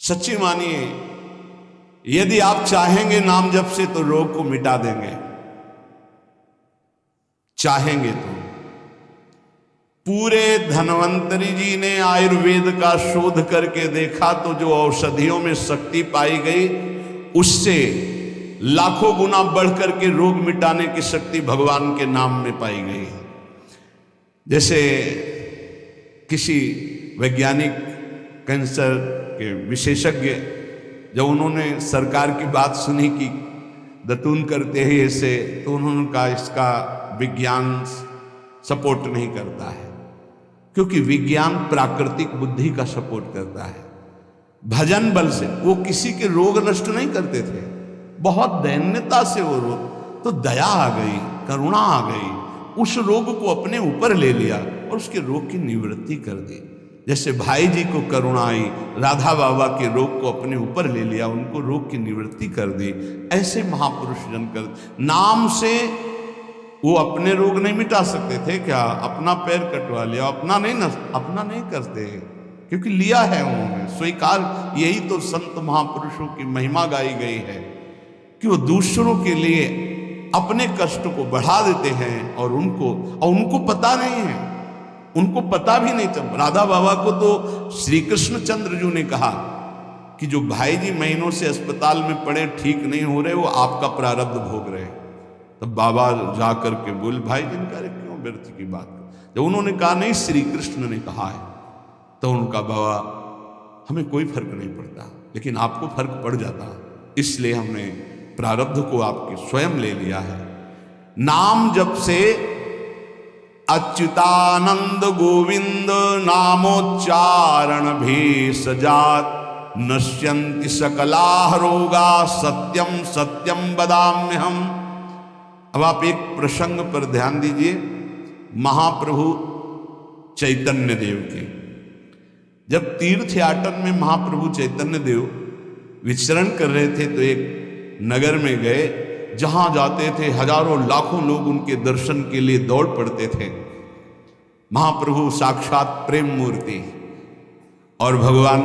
सच्ची मानिए, यदि आप चाहेंगे नाम जप से तो रोग को मिटा देंगे, चाहेंगे तो। पूरे धन्वंतरी जी ने आयुर्वेद का शोध करके देखा तो जो औषधियों में शक्ति पाई गई उससे लाखों गुना बढ़कर के रोग मिटाने की शक्ति भगवान के नाम में पाई गई। जैसे किसी वैज्ञानिक कैंसर के विशेषज्ञ जब उन्होंने सरकार की बात सुनी कि दतून करते हैं ऐसे, तो उन्होंने कहा इसका विज्ञान सपोर्ट नहीं करता है, क्योंकि विज्ञान प्राकृतिक बुद्धि का सपोर्ट करता है। भजन बल से वो किसी के रोग नष्ट नहीं करते थे, बहुत दैन्यता से वो रोग, तो दया आ गई, करुणा आ गई, उस रोग को अपने ऊपर ले लिया और उसके रोग की निवृत्ति कर दी। जैसे भाई जी को करुणा आई, राधा बाबा के रोग को अपने ऊपर ले लिया, उनको रोग की निवृत्ति कर दी। ऐसे महापुरुष जन कर नाम से वो अपने रोग नहीं मिटा सकते थे क्या? अपना पैर कटवा लिया, अपना नहीं करते, क्योंकि लिया है उन्होंने स्वीकार। यही तो संत महापुरुषों की महिमा गाई गई है कि वो दूसरों के लिए अपने कष्ट को बढ़ा देते हैं और उनको पता नहीं है, उनको पता भी नहीं था। राधा बाबा को तो श्री कृष्ण चंद्र जी ने कहा कि जो भाई जी महीनों से अस्पताल में पड़े, ठीक नहीं हो रहे, वो आपका प्रारब्ध भोग रहे हैं। तब बाबा जाकर के बोले, भाई जी ने कहा क्यों व्यर्थ की बात। जब उन्होंने कहा नहीं श्री कृष्ण ने कहा है, तो उनका बाबा हमें कोई फर्क नहीं पड़ता, लेकिन आपको फर्क पड़ जाता, इसलिए हमने प्रारब्ध को आपके स्वयं ले लिया है। नाम जप से अच्युतानंद गोविंद नामोच्चारण भी सजात नश्यन्ति सकला रोगा सत्यम सत्यम बदाम्यहम। अब आप एक प्रसंग पर ध्यान दीजिए, महाप्रभु चैतन्य देव के जब तीर्थ याटन में महाप्रभु चैतन्य देव विचरण कर रहे थे तो एक नगर में गए, जहां जाते थे हजारों लाखों लोग उनके दर्शन के लिए दौड़ पड़ते थे। महाप्रभु साक्षात प्रेम मूर्ति, और भगवान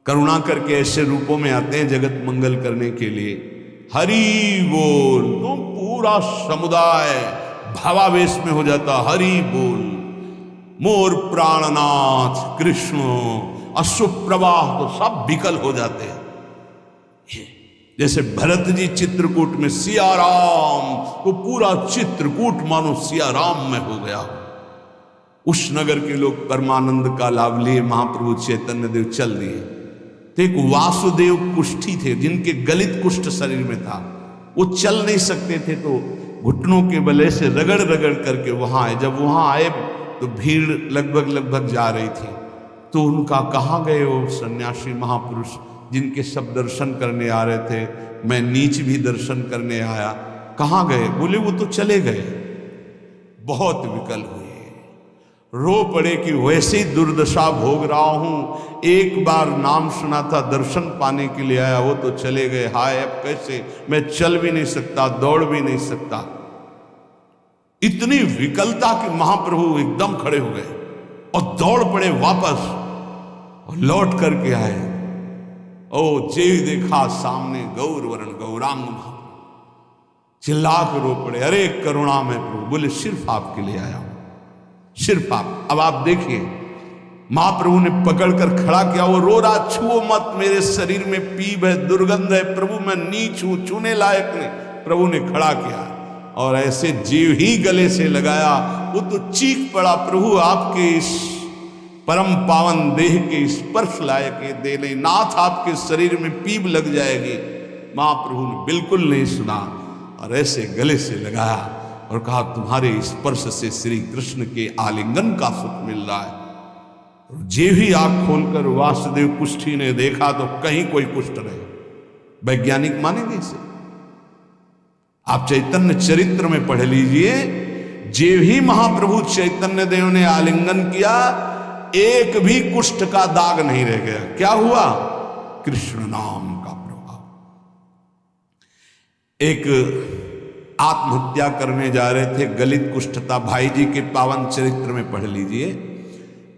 करुणा करके ऐसे रूपों में आते हैं जगत मंगल करने के लिए। हरि बोल, तो पूरा समुदाय भावावेश में हो जाता, हरि बोल। मोर प्राणनाथ कृष्ण, अश्रुप्रवाह तो सब विकल हो जाते हैं। जैसे भरत जी चित्रकूट में सिया राम, तो पूरा चित्रकूट मानो सिया राम में हो गया। उस नगर के लोग परमानंद का लाभ लिए, महाप्रभु चैतन्य देव चल दिए। तो एक वासुदेव कुष्ठी थे जिनके गलित कुष्ठ शरीर में था, वो चल नहीं सकते थे, तो घुटनों के बले से रगड़ रगड़ करके वहां आए। जब वहां आए तो भीड़ लगभग जा रही थी, तो उनका कहाँ गए वो सन्यासी महापुरुष जिनके सब दर्शन करने आ रहे थे, मैं नीच भी दर्शन करने आया, कहाँ गए? बोले वो तो चले गए। बहुत विकल हुए, रो पड़े कि वैसे ही दुर्दशा भोग रहा हूं, एक बार नाम सुना था, दर्शन पाने के लिए आया, वो तो चले गए। हाय अब कैसे, मैं चल भी नहीं सकता, दौड़ भी नहीं सकता। इतनी विकलता कि महाप्रभु एकदम खड़े हो गए और दौड़ पड़े वापस और लौट करके आए। ओ जेव देखा सामने गौर वरण गौरांग, चिल्ला कर रो पड़े, अरे करुणा में प्रभु। बोले सिर्फ आपके लिए आया हूं, सिर्फ आप। अब आप देखिए, महाप्रभु ने पकड़कर खड़ा किया, वो रो रहा, छुओ मत, मेरे शरीर में पीप है, दुर्गंध है, प्रभु मैं नीच हूं, छूने लायक नहीं। प्रभु ने खड़ा किया और ऐसे जीव ही गले से लगाया, वो तो चीख पड़ा, प्रभु आपके इस परम पावन देह के स्पर्श लायक ये दे नहीं, नाथ आपके शरीर में पीप लग जाएगी। महाप्रभु ने बिल्कुल नहीं सुना और ऐसे गले से लगाया और कहा, तुम्हारे स्पर्श से श्री कृष्ण के आलिंगन का सुख मिल रहा है। जे भी आंख खोलकर वासुदेव कुष्ठी ने देखा तो कहीं कोई कुष्ठ नहीं। वैज्ञानिक मानेंगे इसे? आप चैतन्य चरित्र में पढ़ लीजिए, जे भी महाप्रभु चैतन्य देव ने आलिंगन किया, एक भी कुष्ठ का दाग नहीं रह गया। क्या हुआ? कृष्ण नाम का प्रभाव। एक आत्महत्या करने जा रहे थे, गलित कुष्ठ था, भाई जी के पावन चरित्र में पढ़ लीजिए,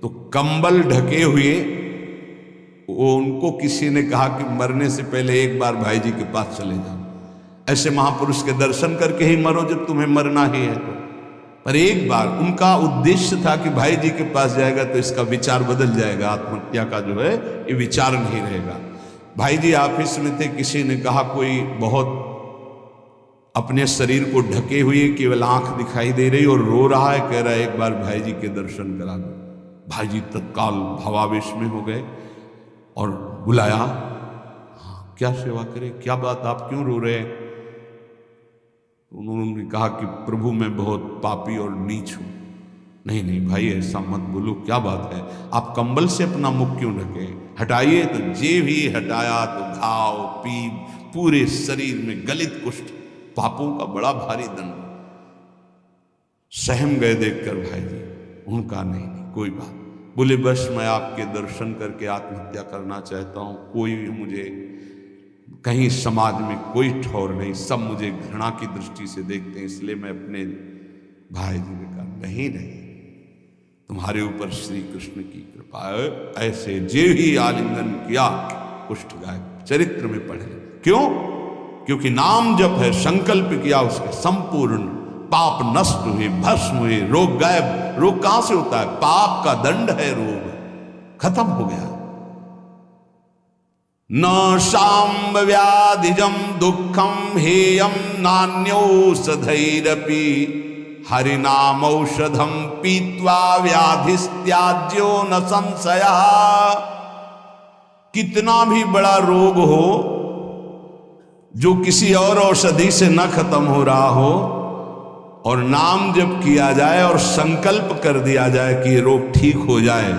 तो कंबल ढके हुए उनको किसी ने कहा कि मरने से पहले एक बार भाई जी के पास चले जाओ, ऐसे महापुरुष के दर्शन करके ही मरो जब तुम्हें मरना ही है तो। पर एक बार उनका उद्देश्य था कि भाई जी के पास जाएगा तो इसका विचार बदल जाएगा, आत्महत्या का जो है ये विचार नहीं रहेगा। भाई जी ऑफिस में थे, किसी ने कहा कोई बहुत अपने शरीर को ढके हुए केवल आंख दिखाई दे रही और रो रहा है, कह रहा है एक बार भाई जी के दर्शन करा दो। भाई जी तत्काल भावावेश में हो गए और बुलाया, हाँ क्या सेवा करें, क्या बात, आप क्यों रो रहे हैं? उन्होंने कहा कि प्रभु मैं बहुत पापी और नीच हूं। नहीं नहीं भाई ऐसा मत बोलो, क्या बात है, आप कंबल से अपना मुख क्यों ढके, हटाइए। तो जे भी हटाया तो घाव पीप पूरे शरीर में, गलित कुष्ठ, पापों का बड़ा भारी दंड। सहम गए देखकर भाई जी। उनका नहीं कोई बात, बोले बस मैं आपके दर्शन करके आत्महत्या करना चाहता हूं, कोई भी मुझे कहीं समाज में कोई ठौर नहीं, सब मुझे घृणा की दृष्टि से देखते हैं, इसलिए मैं अपने भाई जी ने कहा नहीं नहीं तुम्हारे ऊपर श्री कृष्ण की कृपा है। ऐसे जे ही आलिंगन किया कुष्ठ गायब, चरित्र में पढ़े। क्यों? क्योंकि नाम जप है, संकल्प किया उसके, संपूर्ण पाप नष्ट हुए, भस्म हुए, रोग गायब। रोग कहां से होता है? पाप का दंड है रोग, खत्म हो गया। न शाम्ब व्याधिजम दुखम हेयम नान्यौषधैरपि हरिनाम औषधम पीत्वा व्याधिस्त्याज्यो न संशयः। कितना भी बड़ा रोग हो जो किसी और औषधि से न खत्म हो रहा हो और नाम जब किया जाए और संकल्प कर दिया जाए कि ये रोग ठीक हो जाए,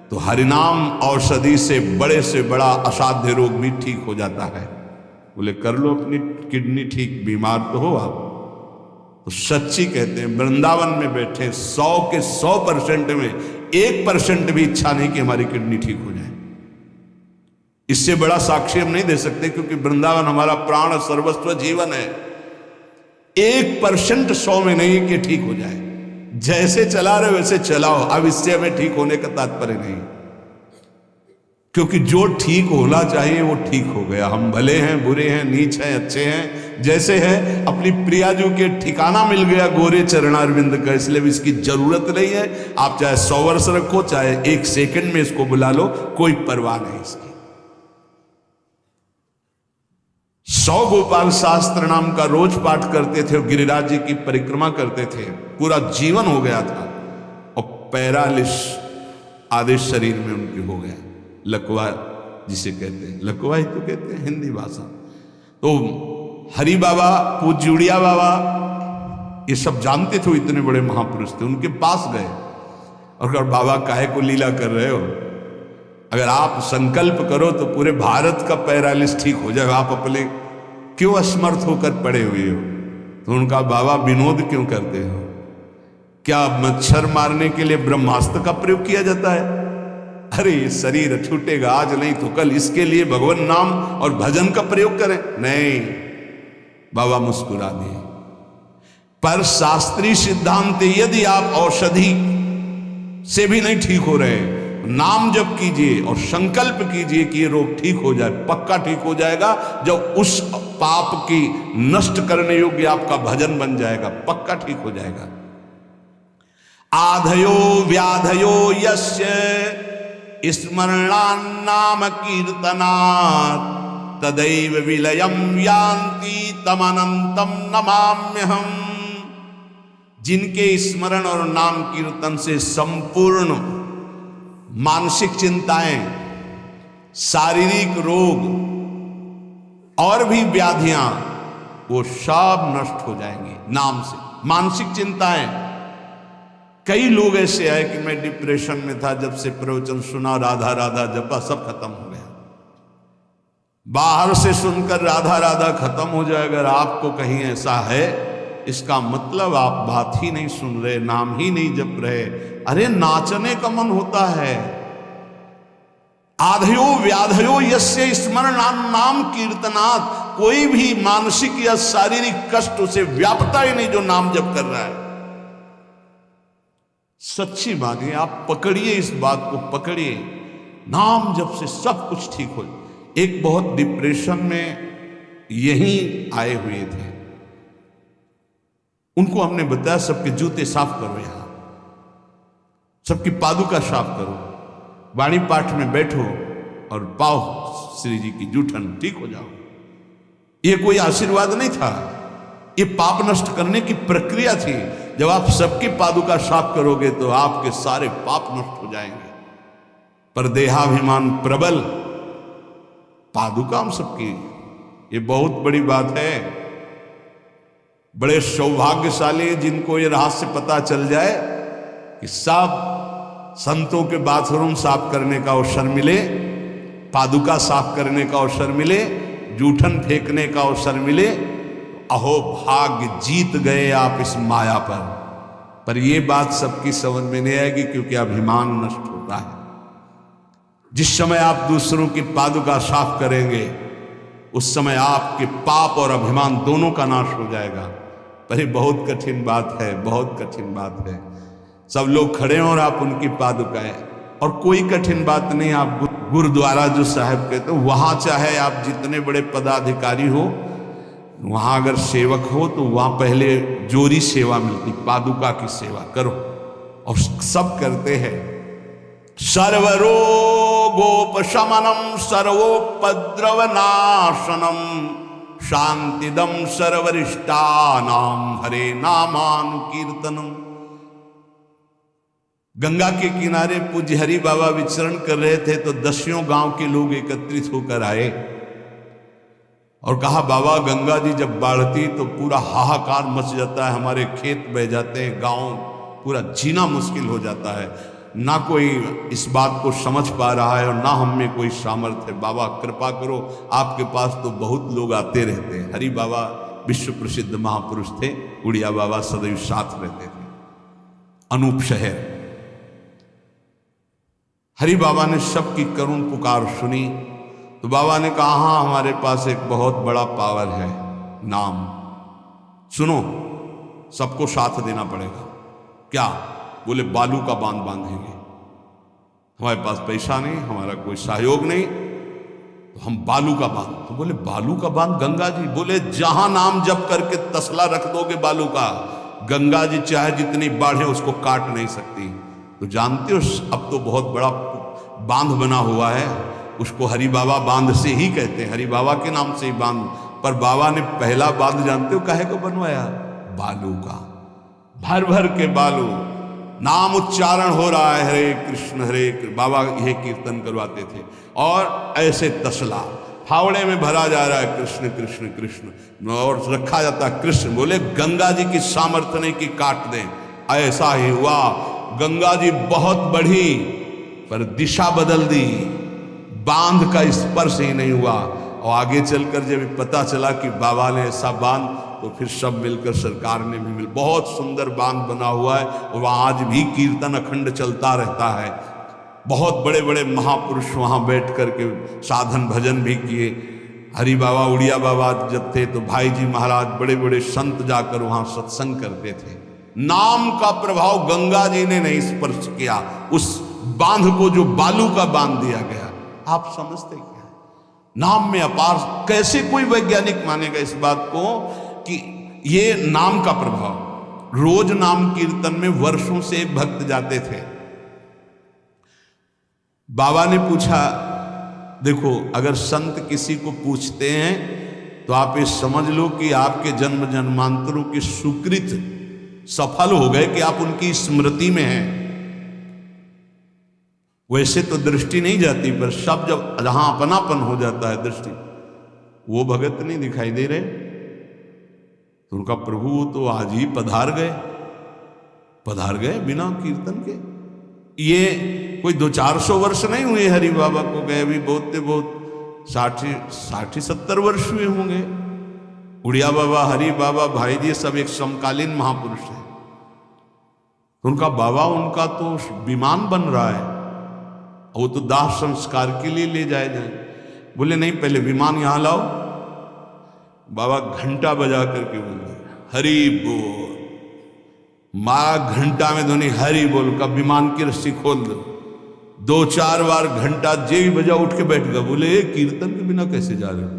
तो हरिनाम औषधि से बड़ा असाध्य रोग भी ठीक हो जाता है। बोले कर लो अपनी किडनी ठीक, बीमार तो हो आप। तो सच्ची कहते हैं, वृंदावन में बैठे 100 के 100% में 1% भी इच्छा नहीं कि हमारी किडनी ठीक हो जाए। इससे बड़ा साक्षी हम नहीं दे सकते, क्योंकि वृंदावन हमारा प्राण सर्वस्व जीवन है। 1% 100 में नहीं कि ठीक हो जाए, जैसे चला रहे वैसे चलाओ। अब इससे हमें ठीक होने का तात्पर्य नहीं, क्योंकि जो ठीक होना चाहिए वो ठीक हो गया। हम भले हैं, बुरे हैं, नीच हैं, अच्छे हैं, जैसे हैं। अपनी प्रियाजू के ठिकाना मिल गया गोरे चरणारविंद का, इसलिए इसकी जरूरत नहीं है। आप चाहे 100 वर्ष रखो, चाहे 1 सेकंड में इसको बुला लो, कोई परवाह नहीं इसकी। 100 गोपाल शास्त्र नाम का रोज पाठ करते थे, गिरिराज जी की परिक्रमा करते थे, पूरा जीवन हो गया था। और पैरालिस आधे शरीर में उनके हो गया, लकवा जिसे कहते हैं, लकवा ही तो कहते हैं हिंदी भाषा। तो हरि बाबा, पूज्य उड़िया बाबा, ये सब जानते थे, इतने बड़े महापुरुष थे। उनके पास गए और कहा बाबा काहे को लीला कर रहे हो, अगर आप संकल्प करो तो पूरे भारत का पैरालिस ठीक हो जाए, आप अपने क्यों असमर्थ होकर पड़े हुए हो? तो उनका बाबा विनोद क्यों करते हो? क्या मच्छर मारने के लिए ब्रह्मास्त्र का प्रयोग किया जाता है? अरे शरीर छूटेगा आज नहीं तो कल, इसके लिए भगवान नाम और भजन का प्रयोग करें? नहीं। बाबा मुस्कुरा दिए। पर शास्त्रीय सिद्धांत, यदि आप औषधि से भी नहीं ठीक हो रहे, नाम जप कीजिए और संकल्प कीजिए कि ये रोग ठीक हो जाए, पक्का ठीक हो जाएगा। जब उस पाप की नष्ट करने योग्य आपका भजन बन जाएगा, पक्का ठीक हो जाएगा। आधयो व्याधयो यस्य स्मरणान्नाम कीर्तनात् तदैव विलयम यान्ति तमनंतम नमाम्यहम्। जिनके स्मरण और नाम कीर्तन से संपूर्ण मानसिक चिंताएं, शारीरिक रोग और भी व्याधियां, वो सब नष्ट हो जाएंगे नाम से। मानसिक चिंताएं, कई लोग ऐसे आए कि मैं डिप्रेशन में था, जब से प्रवचन सुना, राधा राधा जपा, सब खत्म हो गया। बाहर से सुनकर राधा राधा खत्म हो जाए, अगर आपको कहीं ऐसा है, इसका मतलब आप बात ही नहीं सुन रहे, नाम ही नहीं जप रहे। अरे नाचने का मन होता है। आधयो व्याधयो यस्य स्मरणान्नाम कीर्तनात्, कोई भी मानसिक या शारीरिक कष्ट उसे व्यापता ही नहीं जो नाम जप कर रहा है। सच्ची मानिए, आप पकड़िए, इस बात को पकड़िए। नाम जब से सब कुछ ठीक हो। एक बहुत डिप्रेशन में यहीं आए हुए थे, उनको हमने बताया सबके जूते साफ करो, यहां सबकी पादुका साफ करो, वाणी पाठ में बैठो और पाओ श्री जी की जूठन, ठीक हो जाओ। ये कोई आशीर्वाद नहीं था, ये पाप नष्ट करने की प्रक्रिया थी। जब आप सबकी पादुका साफ करोगे तो आपके सारे पाप नष्ट हो जाएंगे। पर देहाभिमान प्रबल, पादुका हम सबकी, ये बहुत बड़ी बात है। बड़े सौभाग्यशाली जिनको ये रहस्य पता चल जाए कि सब संतों के बाथरूम साफ करने का अवसर मिले, पादुका साफ करने का अवसर मिले, जूठन फेंकने का अवसर मिले, अहो भाग्य, जीत गए आप इस माया पर ये बात सबकी समझ में नहीं आएगी, क्योंकि अभिमान नष्ट होता है। जिस समय आप दूसरों की पादुका साफ करेंगे उस समय आपके पाप और अभिमान दोनों का नाश हो जाएगा। पर ये बहुत कठिन बात है, बहुत कठिन बात है। सब लोग खड़े हों और आप उनकी पादुकाएं, और कोई कठिन बात नहीं। आप गुरुद्वारा जो साहब कहते हो, वहां चाहे आप जितने बड़े पदाधिकारी हो, वहां अगर सेवक हो तो वहां पहले जोरी सेवा मिलती, पादुका की सेवा करो, और सब करते हैं। सर्वरोगोपशमनम सर्वोपद्रवनाशनम शांतिदम सर्वरिष्टानाम हरे नामानुकीर्तनम। गंगा के किनारे पूज्य हरि बाबा विचरण कर रहे थे तो 10 गांव के लोग एकत्रित होकर आए और कहा, बाबा गंगा जी जब बढ़ती तो पूरा हाहाकार मच जाता है, हमारे खेत बह जाते हैं, गांव पूरा जीना मुश्किल हो जाता है, ना कोई इस बात को समझ पा रहा है और ना हम में कोई सामर्थ्य है। बाबा कृपा करो, आपके पास तो बहुत लोग आते रहते हैं। हरि बाबा विश्व प्रसिद्ध महापुरुष थे, उड़िया बाबा सदैव साथ रहते थे। अनूप शहर, हरि बाबा ने सबकी करुण पुकार सुनी तो बाबा ने कहा, हाँ हमारे पास एक बहुत बड़ा पावर है, नाम। सुनो, सबको साथ देना पड़ेगा। क्या? बोले बालू का बांध बांधेंगे। हमारे पास पैसा नहीं, हमारा कोई सहयोग नहीं, तो हम बालू का बांध। तो बोले बालू का बांध गंगा जी? बोले जहां नाम जप करके तसला रख दोगे बालू का, गंगा जी चाहे जितनी बाढ़े उसको काट नहीं सकती। तो जानते हो अब तो बहुत बड़ा बांध बना हुआ है, उसको हरि बाबा बांध से ही कहते हैं, हरि बाबा के नाम से ही बांध। पर बाबा ने पहला बांध जानते हो काहे को बनवाया? बालू का, भर भर के बालू, नाम उच्चारण हो रहा है, हरे कृष्ण हरे कृष्ण, बाबा यह कीर्तन करवाते थे। और ऐसे तसला फावड़े में भरा जा रहा है, कृष्ण कृष्ण कृष्ण, और रखा जाता कृष्ण। बोले गंगा जी की सामर्थ्य नहीं कि काट दें। ऐसा ही हुआ, गंगा जी बहुत बढ़ी पर दिशा बदल दी, बांध का स्पर्श ही नहीं हुआ। और आगे चलकर जब पता चला कि बाबा ने ऐसा बांध, तो फिर सब मिलकर सरकार ने भी बहुत सुंदर बांध बना हुआ है, और वहाँ आज भी कीर्तन अखंड चलता रहता है। बहुत बड़े बड़े महापुरुष वहाँ बैठ करके साधन भजन भी किए। हरि बाबा, उड़िया बाबा जब थे तो भाई जी महाराज, बड़े बड़े संत जाकर वहाँ सत्संग करते थे। नाम का प्रभाव गंगा जी ने नहीं स्पर्श किया, उस बांध को जो बालू का बांध दिया गया। आप समझते क्या? नाम में अपार, कैसे कोई वैज्ञानिक मानेगा इस बात को कि ये नाम का प्रभाव। रोज नाम कीर्तन में वर्षों से भक्त जाते थे। बाबा ने पूछा, देखो अगर संत किसी को पूछते हैं तो आप ये समझ लो कि आपके जन्म जन्मांतरों की सुकृत सफल हो गए कि आप उनकी स्मृति में हैं। वैसे तो दृष्टि नहीं जाती, पर सब जब जहां अपनापन हो जाता है दृष्टि, वो भगत नहीं दिखाई दे रहे तो उनका प्रभु वो तो आज ही पधार गए बिना कीर्तन के। ये कोई 200-400 वर्ष नहीं हुए हरि बाबा को गए, अभी बहुत 60-70 वर्ष हुए होंगे। उड़िया बाबा, हरि बाबा, भाई जी सब एक समकालीन महापुरुष है। उनका बाबा, उनका तो विमान बन रहा है, वो तो दाह संस्कार के लिए ले जाए जाए। बोले नहीं, पहले विमान यहां लाओ। बाबा घंटा बजा करके बोले हरि बोल, मारा घंटा में ध्वनि हरि बोल का, विमान की रस्सी खोल दो। 2-4 बार घंटा जे ही बजा उठ के बैठ गया, बोले ये कीर्तन के बिना कैसे जा रहे हो?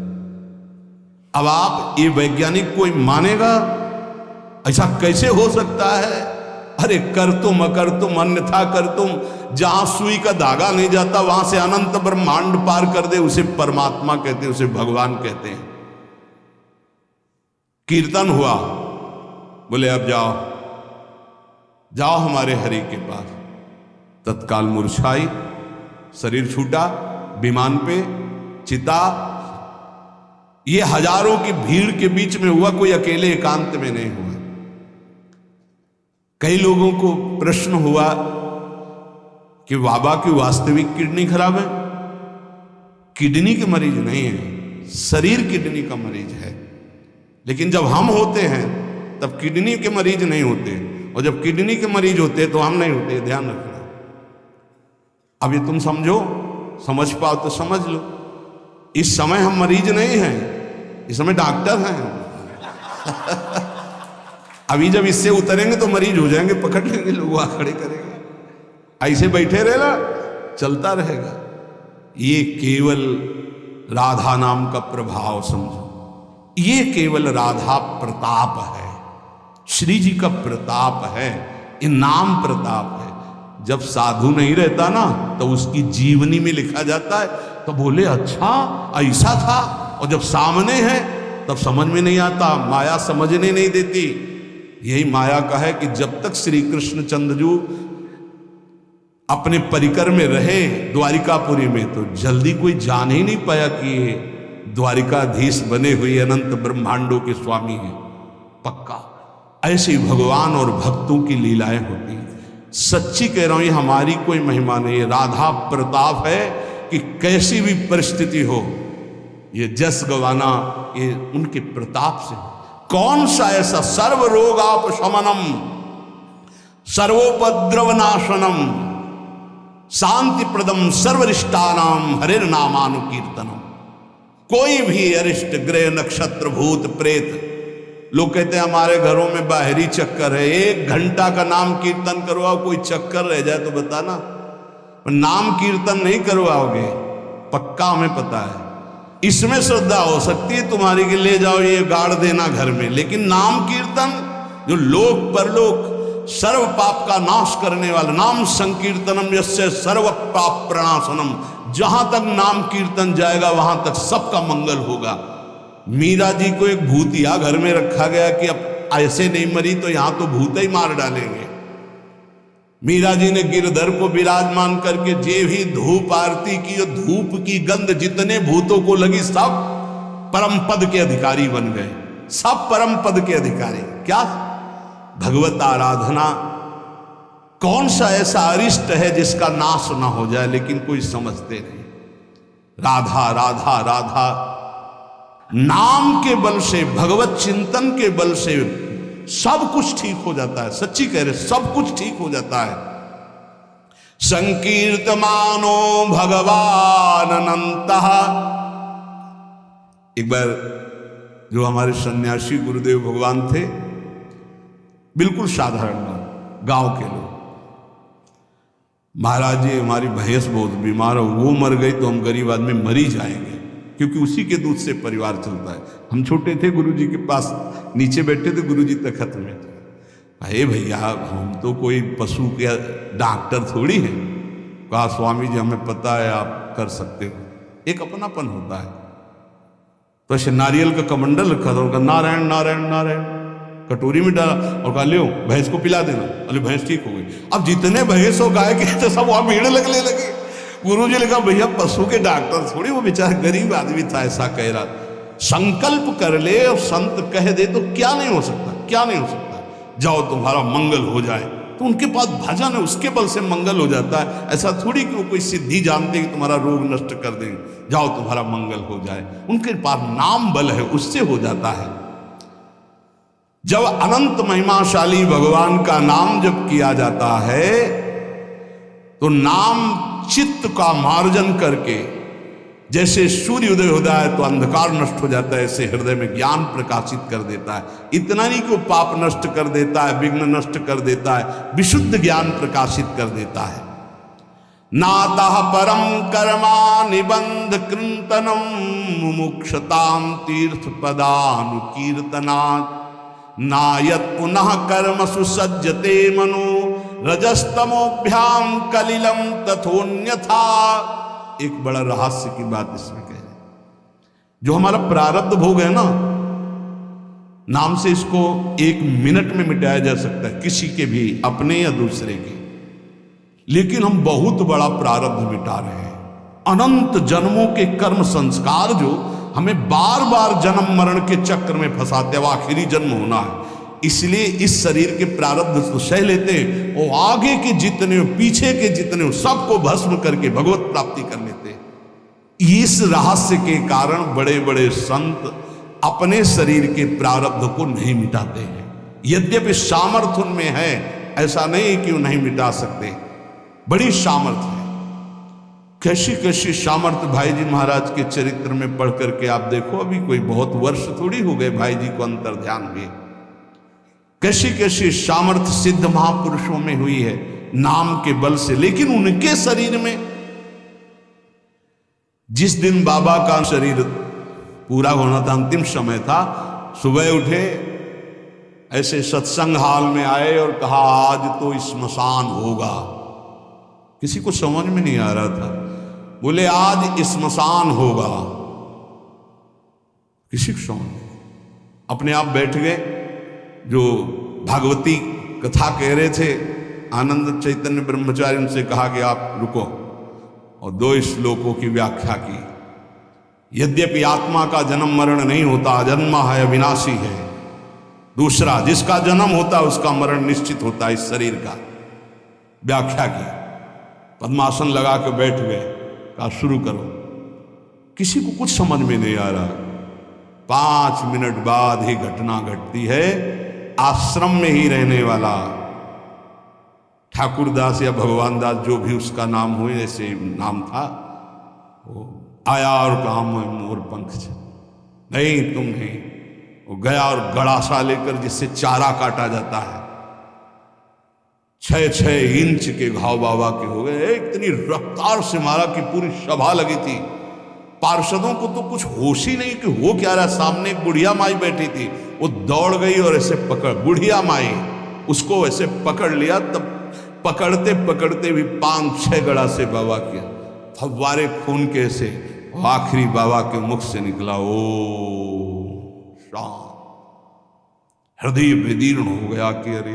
अब आप ये वैज्ञानिक कोई मानेगा? ऐसा कैसे हो सकता है? अरे कर तुम अकर तुम अन्यथा कर तुम, जहां सुई का धागा नहीं जाता वहां से अनंत ब्रह्मांड पार कर दे, उसे परमात्मा कहते हैं, उसे भगवान कहते हैं। कीर्तन हुआ, बोले अब जाओ जाओ हमारे हरि के पास। तत्काल मूर्छाई, शरीर छूटा, विमान पे चिता। ये हजारों की भीड़ के बीच में हुआ, कोई अकेले एकांत में नहीं हुआ। कई लोगों को प्रश्न हुआ कि बाबा की वास्तविक किडनी खराब है। किडनी के मरीज नहीं है, शरीर किडनी का मरीज है। लेकिन जब हम होते हैं तब किडनी के मरीज नहीं होते, और जब किडनी के मरीज होते तो हम नहीं होते। ध्यान रखना। अब ये तुम समझो, समझ पाओ तो समझ लो। इस समय हम मरीज नहीं हैं, इस समय डॉक्टर हैं। अभी जब इससे उतरेंगे तो मरीज हो जाएंगे, पकड़ लेंगे लोग, वहां खड़े करेंगे। ऐसे बैठे रहना, चलता रहेगा। ये केवल राधा नाम का प्रभाव समझो, ये केवल राधा प्रताप है, श्री जी का प्रताप है, ये नाम प्रताप है। जब साधु नहीं रहता ना तो उसकी जीवनी में लिखा जाता है, तो बोले अच्छा ऐसा था, और जब सामने है तब समझ में नहीं आता, माया समझने नहीं देती। यही माया का है कि जब तक श्री कृष्ण चंद्रजू अपने परिकर में रहे द्वारिकापुरी में, तो जल्दी कोई जान ही नहीं पाया कि ये द्वारिकाधीश बने हुए अनंत ब्रह्मांडों के स्वामी हैं। पक्का ऐसे भगवान और भक्तों की लीलाएं होती हैं। सच्ची कह रहा हूं, ये हमारी कोई महिमा नहीं है, राधा प्रताप है कि कैसी भी परिस्थिति हो, ये जस गवाना ये उनके प्रताप से। कौन सा ऐसा सर्व रोगापशमनम सर्वोपद्रव नाशनम शांति प्रदम सर्वरिष्टानाम हरिर नामानुकीर्तनम। कोई भी अरिष्ट ग्रह नक्षत्र भूत प्रेत, लोग कहते हैं हमारे घरों में बाहरी चक्कर है, 1 घंटा का नाम कीर्तन करवाओ, कोई चक्कर रह जाए तो बताना। नाम कीर्तन नहीं करवाओगे, पक्का हमें पता है। इसमें श्रद्धा हो सकती है तुम्हारी कि ले जाओ ये गाड़ देना घर में, लेकिन नाम कीर्तन जो लोक परलोक सर्व पाप का नाश करने वाला, नाम संकीर्तनम यस्य सर्व पाप प्रणाशनम, जहां तक नाम कीर्तन जाएगा वहां तक सबका मंगल होगा। मीरा जी को एक भूतिया घर में रखा गया कि अब ऐसे नहीं मरी तो यहां तो भूत ही मार डालेंगे। मीरा जी ने गिरधर को विराजमान करके जे भी धूप आरती की, धूप की गंध जितने भूतों को लगी सब परम पद के अधिकारी बन गए, सब परम पद के अधिकारी। क्या भगवत आराधना, कौन सा ऐसा अरिष्ट है जिसका नाश ना हो जाए, लेकिन कोई समझते नहीं। राधा राधा राधा नाम के बल से, भगवत चिंतन के बल से सब कुछ ठीक हो जाता है। सच्ची कह रहे, सब कुछ ठीक हो जाता है। संकीर्तमानो भगवान अनंतः। एक बार जो हमारे सन्यासी गुरुदेव भगवान थे, बिल्कुल साधारण लोग, गांव के लोग, महाराज जी हमारी भैंस बहुत बीमार हो, वो मर गई तो हम गरीब आदमी मरी जाएंगे, क्योंकि उसी के दूध से परिवार चलता है। हम छोटे थे, गुरुजी के पास नीचे बैठे थे, गुरुजी तखत में थे। अरे भैया हम तो कोई पशु के डॉक्टर थोड़ी हैं। कहा स्वामी जी हमें पता है आप कर सकते हो, एक अपनापन होता है। तो ऐसे नारियल का कमंडल रखा था, उनका नारायण नारायण नारायण कटोरी में डाला और कहा लो भैंस को पिला देना। अरे भैंस ठीक हो गई। अब जितने भैंस और गाय के थे सब वहां भीड़ लगने लगी। गुरु जी ने कहा भैया पशु के डॉक्टर थोड़ी, वो बेचारा गरीब आदमी था, ऐसा कह रहा। संकल्प कर ले और संत कह दे तो क्या नहीं हो सकता, क्या नहीं हो सकता। जाओ तुम्हारा मंगल हो जाए, तो उनके पास भजन है, उसके बल से मंगल हो जाता है। ऐसा थोड़ी कि वो कोई सिद्धि जानते कि तुम्हारा रोग नष्ट कर देंगे, जाओ तुम्हारा मंगल हो जाए। उनके पास नाम बल है, उससे हो जाता है। जब अनंत महिमाशाली भगवान का नाम जब किया जाता है तो नाम चित्त का मार्जन करके, जैसे सूर्य उदय होता है तो अंधकार नष्ट हो जाता है, ऐसे हृदय में ज्ञान प्रकाशित कर देता है। इतना नहीं कि वो पाप नष्ट कर देता है, विघ्न नष्ट कर देता है, विशुद्ध ज्ञान प्रकाशित कर देता है। नातः परम कर्मा निबंध कृंतनम मुमुक्षताम तीर्थ पदानुकीर्तनात् नायत पुनः कर्म सुसज्जते मनो रजस्तमोभ्याम कलिलम तथोन्यथा। एक बड़ा रहस्य की बात इसमें कह रहे, जो हमारा प्रारब्ध भोग है ना, नाम से इसको 1 मिनट में मिटाया जा सकता है, किसी के भी, अपने या दूसरे के। लेकिन हम बहुत बड़ा प्रारब्ध मिटा रहे हैं। अनंत जन्मों के कर्म संस्कार जो हमें बार बार जन्म मरण के चक्र में फंसाते, अब आखिरी जन्म होना है, इसलिए इस शरीर के प्रारब्ध तो सह लेते, और आगे के जितने पीछे के जितने सबको भस्म करके भगवत प्राप्ति कर लेते। इस रहस्य के कारण बड़े बड़े संत अपने शरीर के प्रारब्ध को नहीं मिटाते हैं। यद्यपि सामर्थ्य उनमें है, ऐसा नहीं कि वो नहीं मिटा सकते, बड़ी सामर्थ्य है। कैसी कैसी सामर्थ्य भाई जी महाराज के चरित्र में पढ़ करके आप देखो, अभी कोई बहुत वर्ष थोड़ी हो गए भाई जी को अंतर ध्यान हुए। कैसी कैसी सामर्थ्य सिद्ध महापुरुषों में हुई है नाम के बल से। लेकिन उनके शरीर में, जिस दिन बाबा का शरीर पूरा होना था, अंतिम समय था, सुबह उठे, ऐसे सत्संग हाल में आए और कहा आज तो श्मशान होगा। किसी को समझ में नहीं आ रहा था, बोले आज श्मशान होगा, किसी को समझ नहीं। अपने आप बैठ गए। जो भागवती कथा कह रहे थे आनंद चैतन्य ब्रह्मचारी, उनसे कहा कि आप रुको, और 2 श्लोकों की व्याख्या की। यद्यपि आत्मा का जन्म मरण नहीं होता, अजन्मा है, अविनाशी है। दूसरा, जिसका जन्म होता है उसका मरण निश्चित होता है, इस शरीर का। व्याख्या की, पद्मासन लगा के बैठ गए, कहा शुरू करो। किसी को कुछ समझ में नहीं आ रहा। 5 मिनट बाद ही घटना घटती है। आश्रम में ही रहने वाला ठाकुरदास या भगवान दास, जो भी उसका नाम हुए, ऐसे नाम था, वो आया और कहा मैं मोर पंख से, नहीं तुम नहीं। वो गया और गड़ासा लेकर, जिससे चारा काटा जाता है, 6-6 इंच के घाव बाबा के हो गए। इतनी रफ्तार से मारा कि पूरी सभा लगी थी। पार्षदों को तो कुछ होश ही नहीं कि हो क्या रहा। सामने एक बुढ़िया माई बैठी थी, वो दौड़ गई और ऐसे पकड़, बुढ़िया माई उसको ऐसे पकड़ लिया। तब पकड़ते पकड़ते भी 5-6 गड़ा से बाबा किया, फव्वारे खून के ऐसे, आखिरी बाबा के मुख से निकला ओ शांत। हृदय विदीर्ण हो गया कि अरे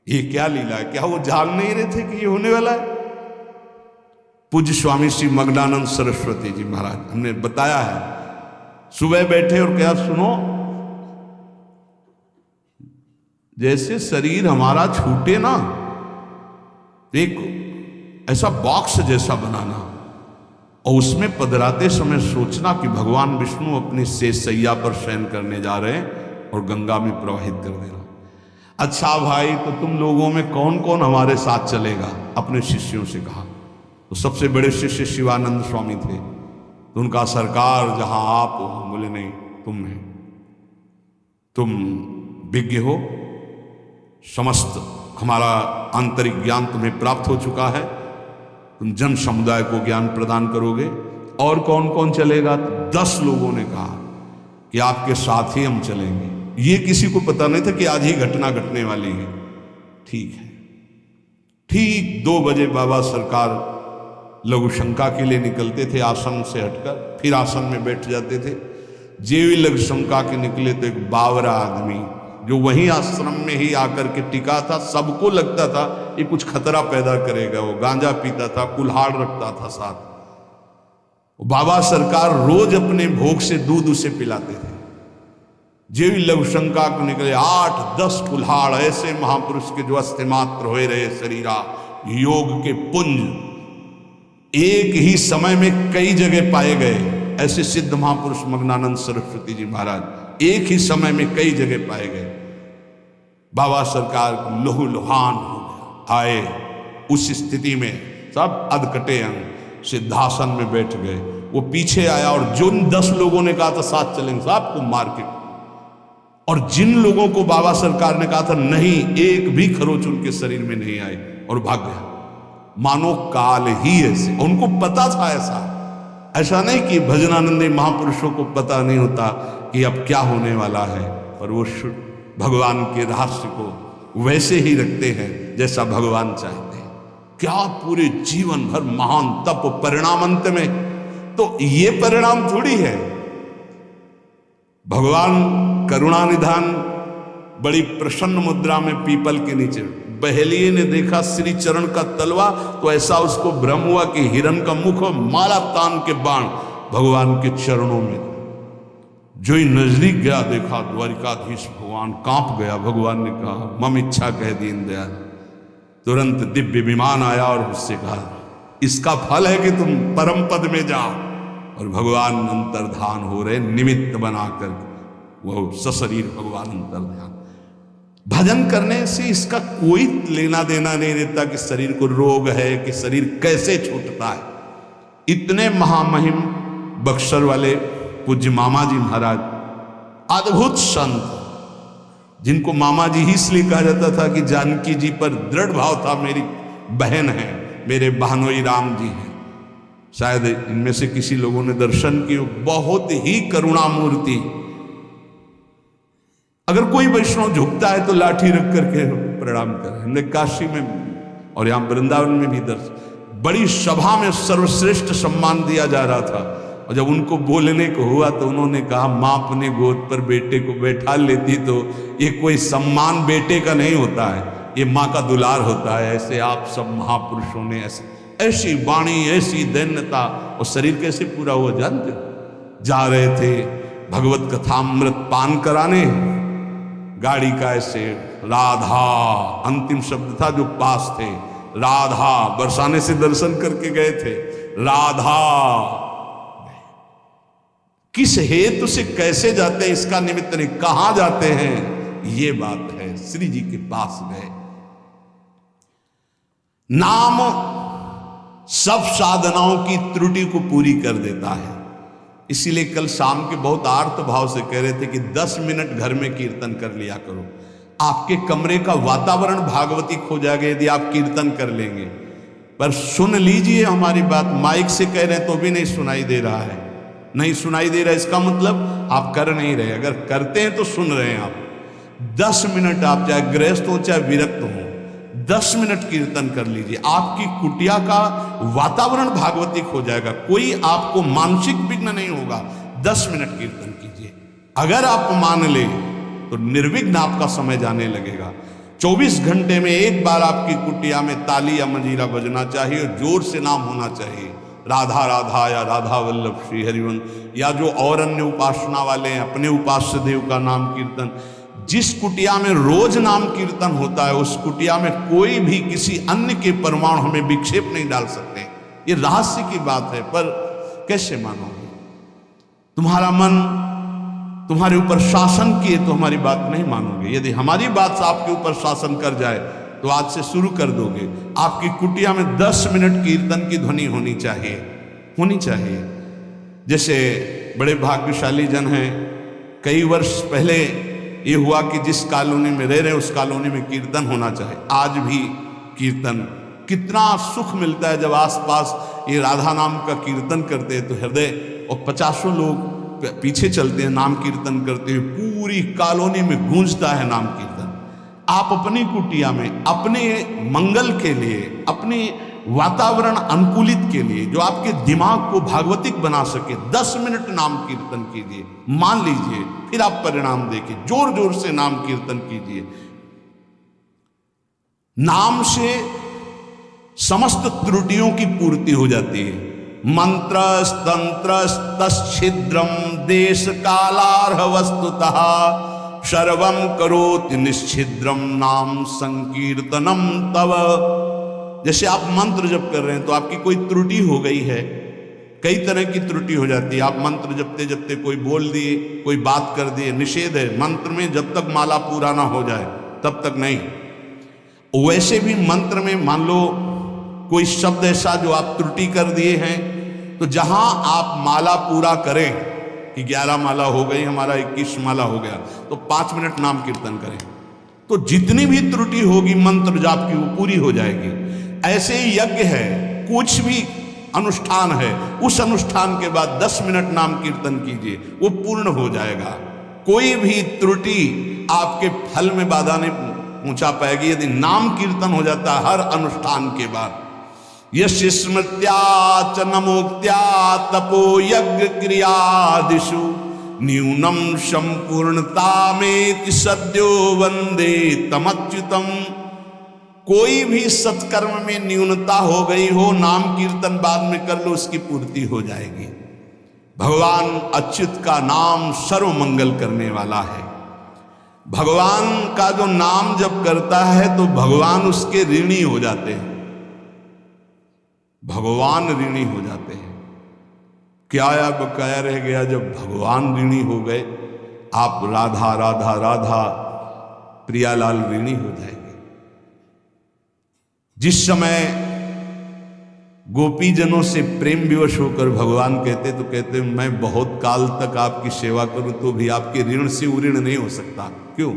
ये क्या लीला है। क्या वो जान नहीं रहे थे कि ये होने वाला है। पूज्य स्वामी श्री मग्नानंद सरस्वती जी महाराज, हमने बताया है, सुबह बैठे और क्या सुनो, जैसे शरीर हमारा छूटे ना, एक ऐसा बॉक्स जैसा बनाना, और उसमें पधराते समय सोचना कि भगवान विष्णु अपनी शेष सैया पर शयन करने जा रहे हैं और गंगा में प्रवाहित कर देना। अच्छा भाई, तो तुम लोगों में कौन कौन हमारे साथ चलेगा? अपने शिष्यों से कहा। तो सबसे बड़े शिष्य शिवानंद स्वामी थे। तो उनका सरकार जहां आप हो, बोले नहीं तुम नहीं, तुम विज्ञ हो, समस्त हमारा आंतरिक ज्ञान तुम्हें प्राप्त हो चुका है, तुम जन समुदाय को ज्ञान प्रदान करोगे। और कौन कौन चलेगा? 10 लोगों ने कहा कि आपके साथ ही हम चलेंगे। ये किसी को पता नहीं था कि आज ही घटना घटने वाली है। ठीक है। ठीक 2 बजे बाबा सरकार लघु शंका के लिए निकलते थे, आसन से हटकर, फिर आसन में बैठ जाते थे। जेवी लघु शंका के निकले तो एक बावरा आदमी जो वहीं आश्रम में ही आकर के टिका था, सबको लगता था ये कुछ खतरा पैदा करेगा। वो गांजा पीता था, कुल्हाड़ रखता था साथ। बाबा सरकार रोज अपने भोग से दूध उसे पिलाते थे। जेवी लघु शंका को निकले 8-10 कुल्हाड़ ऐसे महापुरुष के जो अस्थिमात्र हो रहे शरीरा, योग के पुंज एक ही समय में कई जगह पाए गए। ऐसे सिद्ध महापुरुष मग्नानंद सरस्वती जी महाराज एक ही समय में कई जगह पाए गए। बाबा सरकार लोहू लोहान हो गया। आए उस स्थिति में सब अधकटे अंग सिद्धासन में बैठ गए। वो पीछे आया और जिन 10 लोगों ने कहा था साथ चलेंगे, सबको मार के, और जिन लोगों को बाबा सरकार ने कहा था नहीं, एक भी खरोच उनके शरीर में नहीं आए और भाग गया। मानो काल ही ऐसे। उनको पता था ऐसा नहीं कि भजनानंदी महापुरुषों को पता नहीं होता कि अब क्या होने वाला है, पर वो भगवान के रहस्य को वैसे ही रखते हैं जैसा भगवान चाहते हैं। क्या पूरे जीवन भर महान तप, परिणाम अंत में तो ये परिणाम थोड़ी है। भगवान करुणा निधान बड़ी प्रसन्न मुद्रा में पीपल के नीचे, बहेलिए ने देखा श्री चरण का तलवा तो ऐसा उसको भ्रम हुआ कि हिरण का मुख और माला तान के बाण भगवान के चरणों में। जो ही नजदीक गया देखा द्वारिकाधीश भगवान कांप गया। भगवान ने कहा मम इच्छा कह दीन दयाल। तुरंत दिव्य विमान आया और उससे कहा इसका फल है कि तुम परम पद में जाओ। और भगवान अंतर्धान हो रहे, निमित्त बनाकर वो सशरीर भगवान अंतर्धान। भजन करने से इसका कोई लेना देना नहीं रहता कि शरीर को रोग है, कि शरीर कैसे छूटता है। इतने महामहिम बक्सर वाले पूज्य मामा जी महाराज, अद्भुत संत, जिनको मामा जी ही इसलिए कहा जाता था कि जानकी जी पर दृढ़ भाव था, मेरी बहन है, मेरे बहनोई राम जी हैं। शायद इनमें से किसी लोगों ने दर्शन किए, बहुत ही करुणा मूर्ति। अगर कोई वैष्णव झुकता है तो लाठी रख करके प्रणाम करें। हमने काशी में और यहां वृंदावन में भी दर्शन, बड़ी सभा में सर्वश्रेष्ठ सम्मान दिया जा रहा था, और जब उनको बोलने को हुआ तो उन्होंने कहा माँ अपने गोद पर बेटे को बैठा लेती तो ये कोई सम्मान बेटे का नहीं होता है, ये माँ का दुलार होता है। ऐसे आप सब महापुरुषों ने ऐसी वाणी, ऐसी दैन्यता, और शरीर कैसे पूरा हुआ जानते हो। जा रहे थे भगवत कथामृत पान कराने, गाड़ी का ऐसे राधा अंतिम शब्द था जो पास थे, राधा बरसाने से दर्शन करके गए थे, राधा किस हेतु से कैसे जाते हैं इसका निमित्त नहीं, कहां जाते हैं ये बात है। श्री जी के पास गए। नाम सब साधनाओं की त्रुटि को पूरी कर देता है। इसीलिए कल शाम के बहुत आर्त भाव से कह रहे थे कि 10 मिनट घर में कीर्तन कर लिया करो। आपके कमरे का वातावरण भागवतिक हो जाएगा यदि आप कीर्तन कर लेंगे। पर सुन लीजिए हमारी बात, माइक से कह रहे हैं तो भी नहीं सुनाई दे रहा है, नहीं सुनाई दे रहा है, इसका मतलब आप कर नहीं रहे। अगर करते हैं तो सुन रहे हैं आप। 10 मिनट आप चाहे गृहस्थ हो चाहे विरक्त हो, 10 मिनट कीर्तन कर लीजिए, आपकी कुटिया का वातावरण भागवतिक हो जाएगा, कोई आपको मानसिक विघ्न नहीं होगा। 10 मिनट कीर्तन कीजिए, अगर आप मान ले तो निर्विघ्न आपका समय जाने लगेगा। 24 घंटे में एक बार आपकी कुटिया में ताली या मंजीरा बजना चाहिए, जोर से नाम होना चाहिए, राधा राधा या राधा वल्लभ श्री हरिवंश, या जो और अन्य उपासना वाले हैं अपने उपास्य देव का नाम कीर्तन। जिस कुटिया में रोज नाम कीर्तन होता है उस कुटिया में कोई भी किसी अन्य के परमाणु हमें विक्षेप नहीं डाल सकते। ये रहस्य की बात है, पर कैसे मानोगे? तुम्हारा मन तुम्हारे ऊपर शासन किए तो हमारी बात नहीं मानोगे। यदि हमारी बात आपके ऊपर शासन कर जाए तो आज से शुरू कर दोगे। आपकी कुटिया में 10 मिनट कीर्तन की ध्वनि होनी चाहिए। जैसे बड़े भाग्यशाली जन हैं, कई वर्ष पहले ये हुआ कि जिस कॉलोनी में रह रहे उस कॉलोनी में कीर्तन होना चाहिए। आज भी कीर्तन, कितना सुख मिलता है जब आसपास ये राधा नाम का कीर्तन करते हैं तो हृदय, और 50 लोग पीछे चलते हैं नाम कीर्तन करते हुए, पूरी कॉलोनी में गूंजता है नाम कीर्तन। आप अपनी कुटिया में अपने मंगल के लिए, अपने वातावरण अनुकूलित के लिए, जो आपके दिमाग को भागवतिक बना सके, 10 मिनट नाम कीर्तन कीजिए, मान लीजिए, फिर आप परिणाम देखिए। जोर जोर से नाम कीर्तन कीजिए। नाम से समस्त त्रुटियों की पूर्ति हो जाती है। मंत्र तंत्र तच्छिद्रम देश कालार्ह वस्तुतः सर्वम करोति निश्चिद्रम नाम संकीर्तनम तव। जैसे आप मंत्र जप कर रहे हैं तो आपकी कोई त्रुटि हो गई है, कई तरह की त्रुटि हो जाती है। आप मंत्र जपते जपते कोई बोल दिए, कोई बात कर दिए, निषेध है मंत्र में, जब तक माला पूरा ना हो जाए तब तक नहीं। वैसे भी मंत्र में मान लो कोई शब्द ऐसा जो आप त्रुटि कर दिए हैं, तो जहां आप माला पूरा करें कि 11 माला हो गई, हमारा 21 माला हो गया, तो 5 मिनट नाम कीर्तन करें, तो जितनी भी त्रुटि होगी मंत्र जाप की वो पूरी हो जाएगी। ऐसे ही यज्ञ है, कुछ भी अनुष्ठान है, उस अनुष्ठान के बाद 10 मिनट नाम कीर्तन कीजिए, वो पूर्ण हो जाएगा। कोई भी त्रुटि आपके फल में बाधा नहीं पहुंचा पाएगी यदि नाम कीर्तन हो जाता है हर अनुष्ठान के बाद। यश स्मृत्या च नमोक्त्या तपो यज्ञ क्रियादिषु न्यूनम संपूर्णता में सद्यो वंदे तमच्युतम। कोई भी सत्कर्म में न्यूनता हो गई हो, नाम कीर्तन बाद में कर लो, उसकी पूर्ति हो जाएगी। भगवान अच्युत का नाम सर्व मंगल करने वाला है। भगवान का जो नाम जब करता है तो भगवान उसके ऋणी हो जाते हैं, भगवान ऋणी हो जाते हैं। क्या बकाया रह गया जब भगवान ऋणी हो गए? आप राधा राधा राधा प्रियालाल ऋणी हो जाएंगे। जिस समय गोपीजनों से प्रेम विवश होकर भगवान कहते तो कहते मैं बहुत काल तक आपकी सेवा करूं तो भी आपके ऋण से उऋण नहीं हो सकता। क्यों?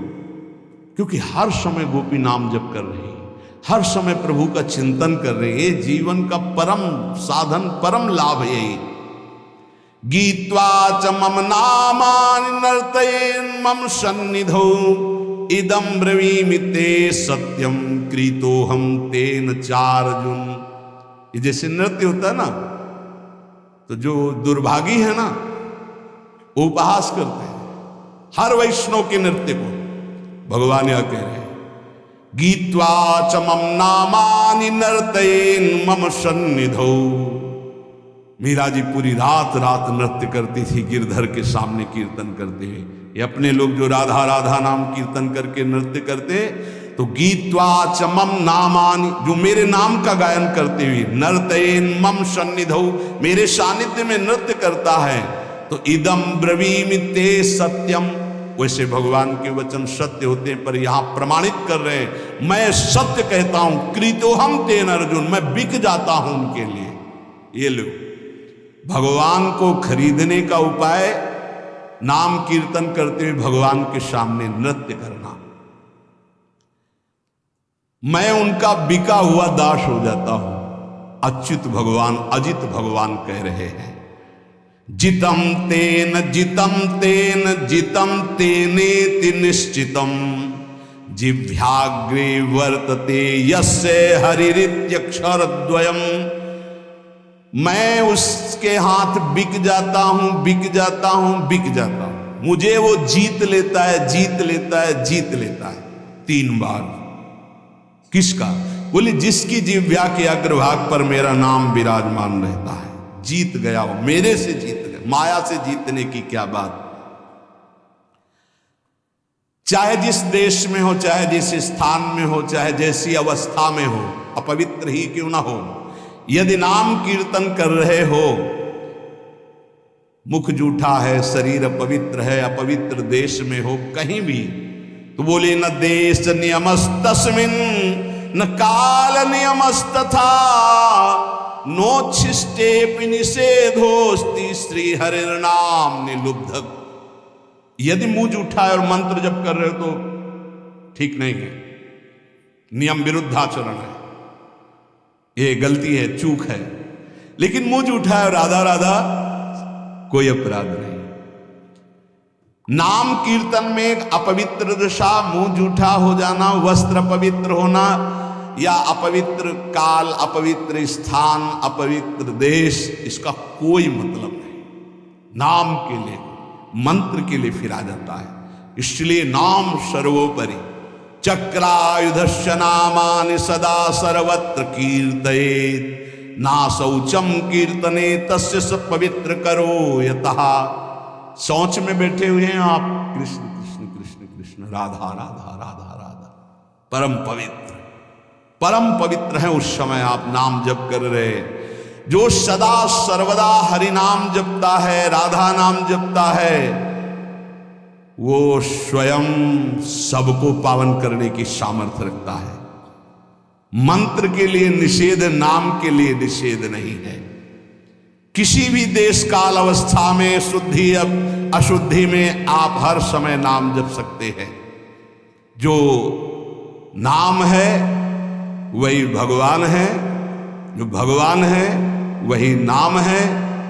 क्योंकि हर समय गोपी नाम जप कर रही है, हर समय प्रभु का चिंतन कर रहे हैं। ये जीवन का परम साधन, परम लाभ है यही। गीत्वा च मम नामानि नर्तयेन् मम सन्निधौ इदं ब्रवीमि ते सत्यम कृतोहम तेन चार्जुन। ये जैसे नृत्य होता है ना, तो जो दुर्भागी है ना वो उपहास करते हैं हर वैष्णव के नृत्य को। भगवान यह कह रहे हैं गीत्वा च मम नामानि नर्तयेन् मम सन्निधौ। मीरा जी पूरी रात रात नृत्य करती थी गिरधर के सामने कीर्तन करते हुए। ये अपने लोग जो राधा राधा नाम कीर्तन करके नृत्य करते, तो गीत्वा च मम नामानि, जो मेरे नाम का गायन करते हुए, नर्तयेन् मम सन्निधौ, मेरे सानिध्य में नृत्य करता है, तो इदम ब्रवीमि ते सत्यम। वैसे भगवान के वचन सत्य होते हैं, पर यहां प्रमाणित कर रहे हैं मैं सत्य कहता हूं, कृतोहम तेन अर्जुन, मैं बिक जाता हूं उनके लिए। ये लो, भगवान को खरीदने का उपाय नाम कीर्तन करते हुए भगवान के सामने नृत्य करना। मैं उनका बिका हुआ दास हो जाता हूं। अच्युत भगवान, अजित भगवान कह रहे हैं जितम तेन जितम तेन जितम तेनेति निश्चितम जिह्वाग्रे वर्तते यस्य हरिरित्यक्षरद्वयम्। मैं उसके हाथ बिक जाता हूं, बिक जाता हूं, बिक जाता हूं। मुझे वो जीत लेता है, जीत लेता है, जीत लेता है 3 बार। किसका? बोले जिसकी जिह्वा के अग्रभाग पर मेरा नाम विराजमान रहता है। जीत गया वो, मेरे से जीत गया। माया से जीतने की क्या बात। चाहे जिस देश में हो, चाहे जिस स्थान में हो, चाहे जैसी अवस्था में हो, अपवित्र ही क्यों ना हो, यदि नाम कीर्तन कर रहे हो, मुख जूठा है, शरीर अपवित्र है, अपवित्र देश में हो, कहीं भी, तो बोले न देश नियमस्तस्मिन् न काल नियमस्तथा नोच्छिष्टेपि निषेधोस्ति श्री हरिर्नाम निलुब्धक। यदि मुंह जूठा है और मंत्र जप कर रहे हो तो ठीक नहीं है, नियम विरुद्धाचरण है, ये गलती है, चूक है। लेकिन मुंह जूठा है और राधा राधा, कोई अपराध नहीं। नाम कीर्तन में अपवित्र दशा, मुंह जूठा हो जाना, वस्त्र अपवित्र होना, या अपवित्र काल, अपवित्र स्थान, अपवित्र देश, इसका कोई मतलब नहीं। नाम के लिए, मंत्र के लिए फिर आ जाता है। इसलिए नाम सर्वोपरि। चक्रायुधस्य नामानि सदा सर्वत्र कीर्तयेत् ना शौचम कीर्तने तस्य स पवित्र करो यतः। शौच में बैठे हुए हैं आप, कृष्ण कृष्ण कृष्ण कृष्ण, राधा राधा राधा राधा, परम पवित्र, परम पवित्र है। उस समय आप नाम जप कर रहे, जो सदा सर्वदा हरि नाम जपता है, राधा नाम जपता है, वो स्वयं सबको पावन करने की सामर्थ्य रखता है। मंत्र के लिए निषेध, नाम के लिए निषेध नहीं है। किसी भी देश काल अवस्था में, शुद्धि अशुद्धि में आप हर समय नाम जप सकते हैं। जो नाम है वही भगवान है, जो भगवान है वही नाम है,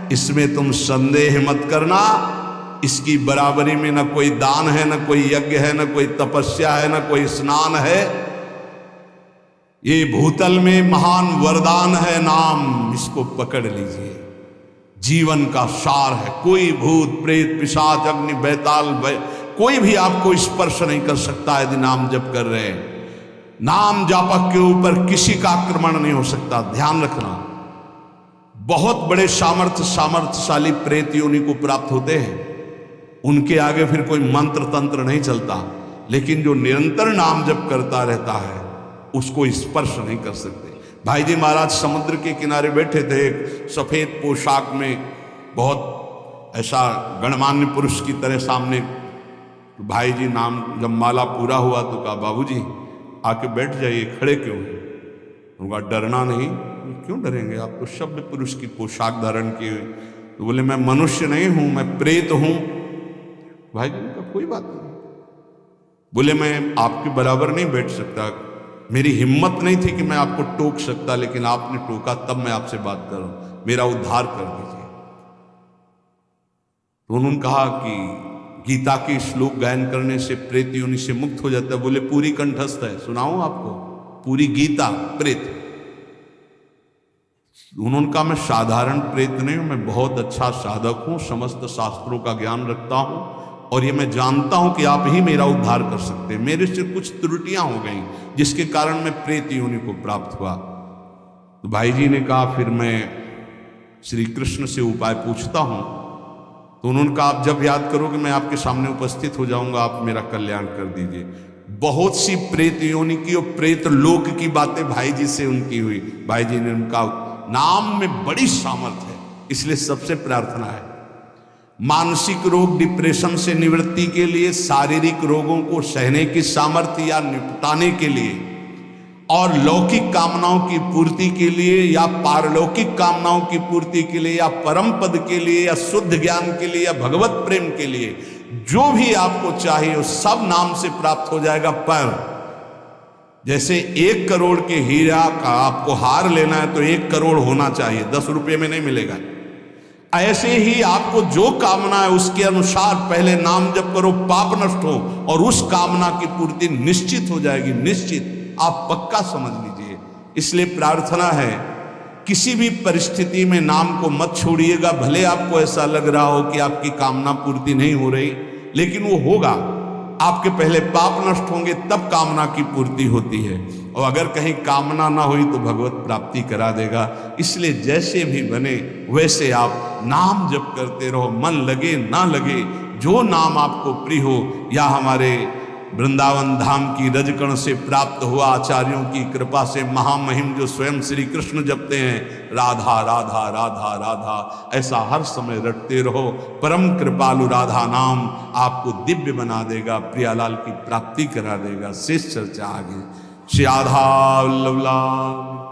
इसमें तुम संदेह मत करना। इसकी बराबरी में न कोई दान है, न कोई यज्ञ है, न कोई तपस्या है, न कोई स्नान है। ये भूतल में महान वरदान है नाम, इसको पकड़ लीजिए। जीवन का सार है। कोई भूत प्रेत पिशाच अग्नि बैताल कोई भी आपको स्पर्श नहीं कर सकता यदि नाम जप कर रहे हैं। नाम जापक के ऊपर किसी का आक्रमण नहीं हो सकता, ध्यान रखना। बहुत बड़े सामर्थ्यशाली प्रेत योनि को प्राप्त होते हैं, उनके आगे फिर कोई मंत्र तंत्र नहीं चलता, लेकिन जो निरंतर नाम जप करता रहता है उसको स्पर्श नहीं कर सकते। भाई जी महाराज समुद्र के किनारे बैठे थे, एक सफेद पोशाक में बहुत ऐसा गणमान्य पुरुष की तरह सामने। तो भाई जी नाम जब माला पूरा हुआ तो कहा बाबूजी आके बैठ जाइए, खड़े क्यों हैं? उनका डरना नहीं। क्यों डरेंगे, आप तो शब्द पुरुष की पोशाक धारण की हुई। तो बोले मैं मनुष्य नहीं हूं, मैं प्रेत हूं। भाई जी ने कहा कोई बात नहीं। बोले मैं आपके बराबर नहीं बैठ सकता, मेरी हिम्मत नहीं थी कि मैं आपको टोक सकता, लेकिन आपने टोका तब मैं आपसे बात कर रहा हूं, मेरा उद्धार कर दीजिए। तो उन्होंने कहा कि गीता के श्लोक गायन करने से प्रेत योनि से मुक्त हो जाता है। बोले पूरी कंठस्थ है, सुनाऊं आपको पूरी गीता प्रेत। उन्होंने कहा मैं साधारण प्रेत नहीं हूं, मैं बहुत अच्छा साधक हूं, समस्त शास्त्रों का ज्ञान रखता हूं और ये मैं जानता हूं कि आप ही मेरा उद्धार कर सकते हैं। मेरे से कुछ त्रुटियां हो गई जिसके कारण मैं प्रेत योनि को प्राप्त हुआ। तो भाई जी ने कहा फिर मैं श्री कृष्ण से उपाय पूछता हूं। तो उन्होंने कहा आप जब याद करोगे मैं आपके सामने उपस्थित हो जाऊंगा, आप मेरा कल्याण कर दीजिए। बहुत सी प्रेत योनि की और प्रेत लोक की बातें भाई जी से उनकी हुई। भाई जी ने उनका नाम में बड़ी सामर्थ्य है, इसलिए सबसे प्रार्थना है मानसिक रोग डिप्रेशन से निवृत्ति के लिए, शारीरिक रोगों को सहने की सामर्थ्य या निपटाने के लिए, और लौकिक कामनाओं की पूर्ति के लिए या पारलौकिक कामनाओं की पूर्ति के लिए या परम पद के लिए या शुद्ध ज्ञान के लिए या भगवत प्रेम के लिए, जो भी आपको चाहिए वो सब नाम से प्राप्त हो जाएगा। पर जैसे 1 करोड़ के हीरा का आपको हार लेना है तो 1 करोड़ होना चाहिए, 10 रुपये में नहीं मिलेगा। ऐसे ही आपको जो कामना है उसके अनुसार पहले नाम जप करो, पाप नष्ट हो और उस कामना की पूर्ति निश्चित हो जाएगी, निश्चित, आप पक्का समझ लीजिए। इसलिए प्रार्थना है किसी भी परिस्थिति में नाम को मत छोड़िएगा। भले आपको ऐसा लग रहा हो कि आपकी कामना पूर्ति नहीं हो रही, लेकिन वो होगा। आपके पहले पाप नष्ट होंगे तब कामना की पूर्ति होती है, और अगर कहीं कामना ना हुई तो भगवत प्राप्ति करा देगा। इसलिए जैसे भी बने वैसे आप नाम जप करते रहो, मन लगे ना लगे, जो नाम आपको प्रिय हो। या हमारे वृंदावन धाम की रजकण से प्राप्त हुआ आचार्यों की कृपा से महामहिम जो स्वयं श्री कृष्ण जपते हैं, राधा राधा राधा राधा, ऐसा हर समय रटते रहो। परम कृपालु राधा नाम आपको दिव्य बना देगा, प्रियालाल की प्राप्ति करा देगा। शेष चर्चा आगे। श्री राधा वल्लभ लाल।